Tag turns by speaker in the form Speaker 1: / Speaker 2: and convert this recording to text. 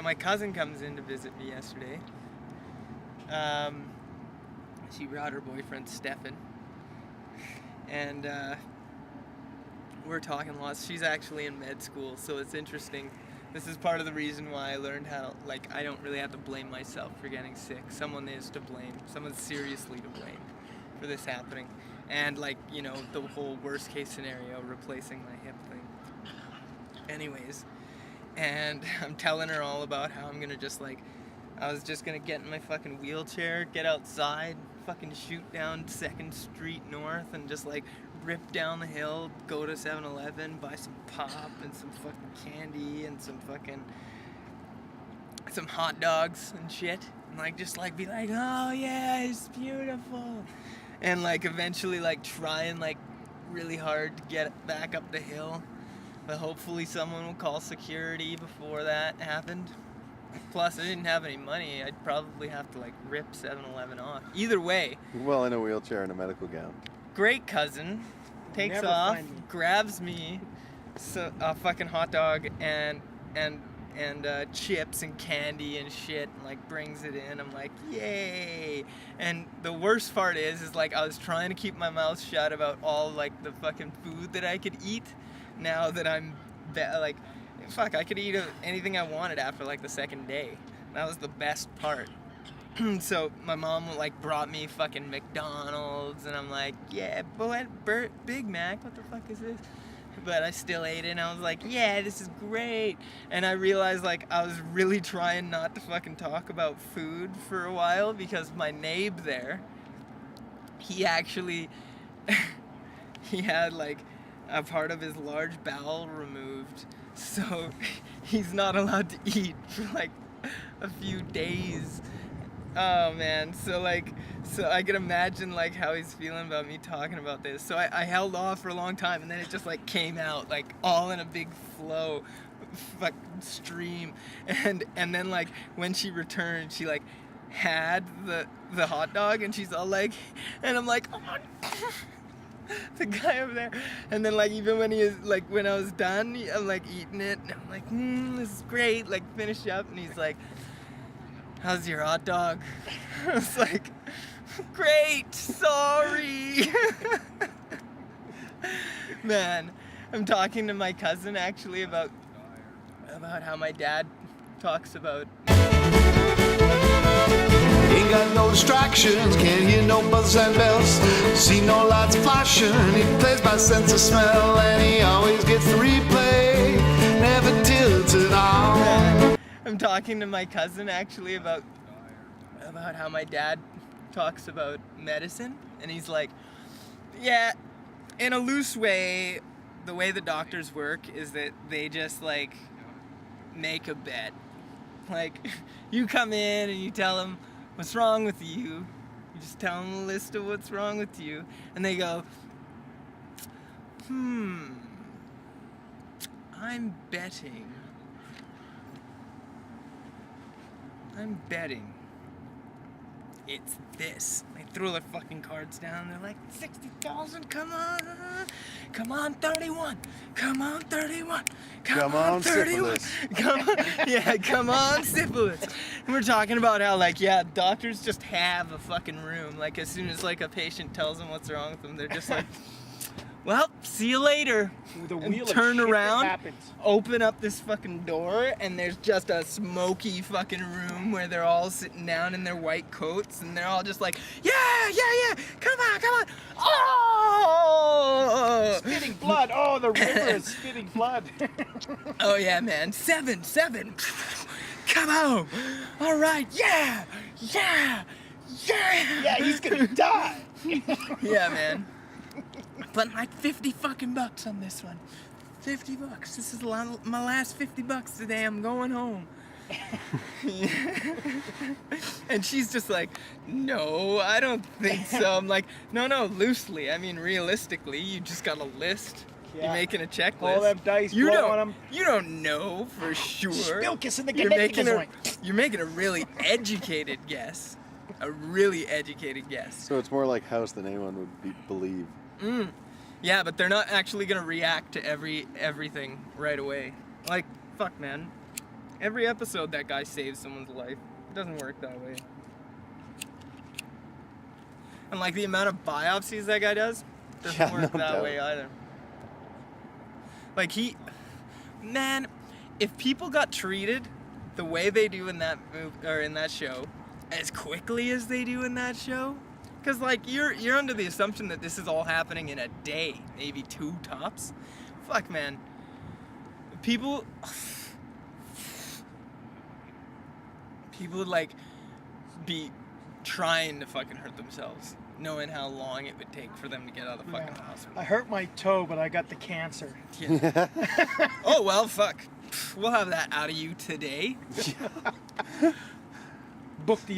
Speaker 1: my cousin comes in to visit me yesterday. She brought her boyfriend, Stefan. And we're talking lots. She's actually in med school, so it's interesting. This is part of the reason why I learned how, like, I don't really have to blame myself for getting sick. Someone is to blame. Someone's seriously to blame for this happening. And, like, you know, the whole worst case scenario, replacing my hip thing. Anyways, and I'm telling her all about how I'm gonna just, like, I was just gonna get in my fucking wheelchair, get outside, fucking shoot down 2nd Street North and just, like, rip down the hill, go to 7-Eleven, buy some pop and some fucking candy and some hot dogs and shit, and, like, just, like, be like, oh yeah, it's beautiful, and, like, eventually, like, try and, like, really hard to get back up the hill, but hopefully someone will call security before that happened. Plus, I didn't have any money. I'd probably have to, like, rip 7-Eleven off. Either way.
Speaker 2: Well, in a wheelchair and a medical gown.
Speaker 1: Great cousin takes off, grabs me a fucking hot dog and chips and candy and shit, and, like, brings it in. I'm like, yay! And the worst part is like, I was trying to keep my mouth shut about all, like, the fucking food that I could eat. Now that I'm like, fuck, I could eat anything I wanted after, like, the 2nd day. That was the best part. So my mom, like, brought me fucking McDonald's, and I'm like, yeah, boy, Big Mac, what the fuck is this? But I still ate it, and I was like, yeah, this is great. And I realized, like, I was really trying not to fucking talk about food for a while, because my nabe there, he actually, he had, like, a part of his large bowel removed, so he's not allowed to eat for, like, a few days. Oh man, so I can imagine, like, how he's feeling about me talking about this. So I held off for a long time, and then it just, like, came out, like, all in a big flow, fucking stream. And then, like, when she returned, she, like, had the hot dog, and she's all like, and I'm like, oh, the guy over there. And then, like, even when he is, like, when I was done, I'm, like, eating it, and I'm like, this is great, like, finish up, and he's like, how's your hot dog? I was like, great, sorry. Man, I'm talking to my cousin actually about how my dad talks about.
Speaker 3: Ain't got no distractions, can't hear no buzzers and bells, see no lights flashing, he plays by sense of smell, and he always gets the replay, never tilted on.
Speaker 1: I'm talking to my cousin actually about how my dad talks about medicine, and he's like, yeah, in a loose way, the way the doctors work is that they just, like, make a bet. Like, you come in and you tell them what's wrong with you. You just tell them a list of what's wrong with you, and they go, I'm betting it's this. They throw their fucking cards down. They're like, 60,000, come on, 31, come on, 31, come on, 31, come on, yeah, come on, syphilis. And we're talking about how, like, yeah, doctors just have a fucking room. Like, as soon as, like, a patient tells them what's wrong with them, they're just like, well, see you later. And turn around, open up this fucking door, and there's just a smoky fucking room where they're all sitting down in their white coats, and they're all just like, yeah, come on, oh!
Speaker 4: Spitting blood, oh, the river is spitting blood.
Speaker 1: Oh yeah, man, 7, come on, all right, yeah,
Speaker 4: he's gonna die.
Speaker 1: Yeah, man. But like 50 fucking bucks on this one. 50 bucks. This is my last 50 bucks today. I'm going home. And she's just like, no, I don't think so. I'm like, no, loosely. I mean, realistically, you just got a list. Yeah. You're making a checklist.
Speaker 4: All them dice, you don't
Speaker 1: know for sure.
Speaker 4: Spilkus in the
Speaker 1: You're making a really educated guess. A really educated guess.
Speaker 2: So it's more like house than anyone would believe.
Speaker 1: Yeah, but they're not actually gonna react to everything right away. Like, fuck, man. Every episode, that guy saves someone's life. It doesn't work that way. And like the amount of biopsies that guy does doesn't work
Speaker 2: no
Speaker 1: that
Speaker 2: doubt.
Speaker 1: way either. Like man, if people got treated the way they do in that movie or in that show, as quickly as they do in that show, because like you're under the assumption that this is all happening in a day, maybe 2 tops. Fuck, man. People would like be trying to fucking hurt themselves, knowing how long it would take for them to get out of the fucking hospital.
Speaker 4: I hurt my toe, but I got the cancer.
Speaker 1: Yeah. Oh well, fuck. We'll have that out of you today.
Speaker 4: Book the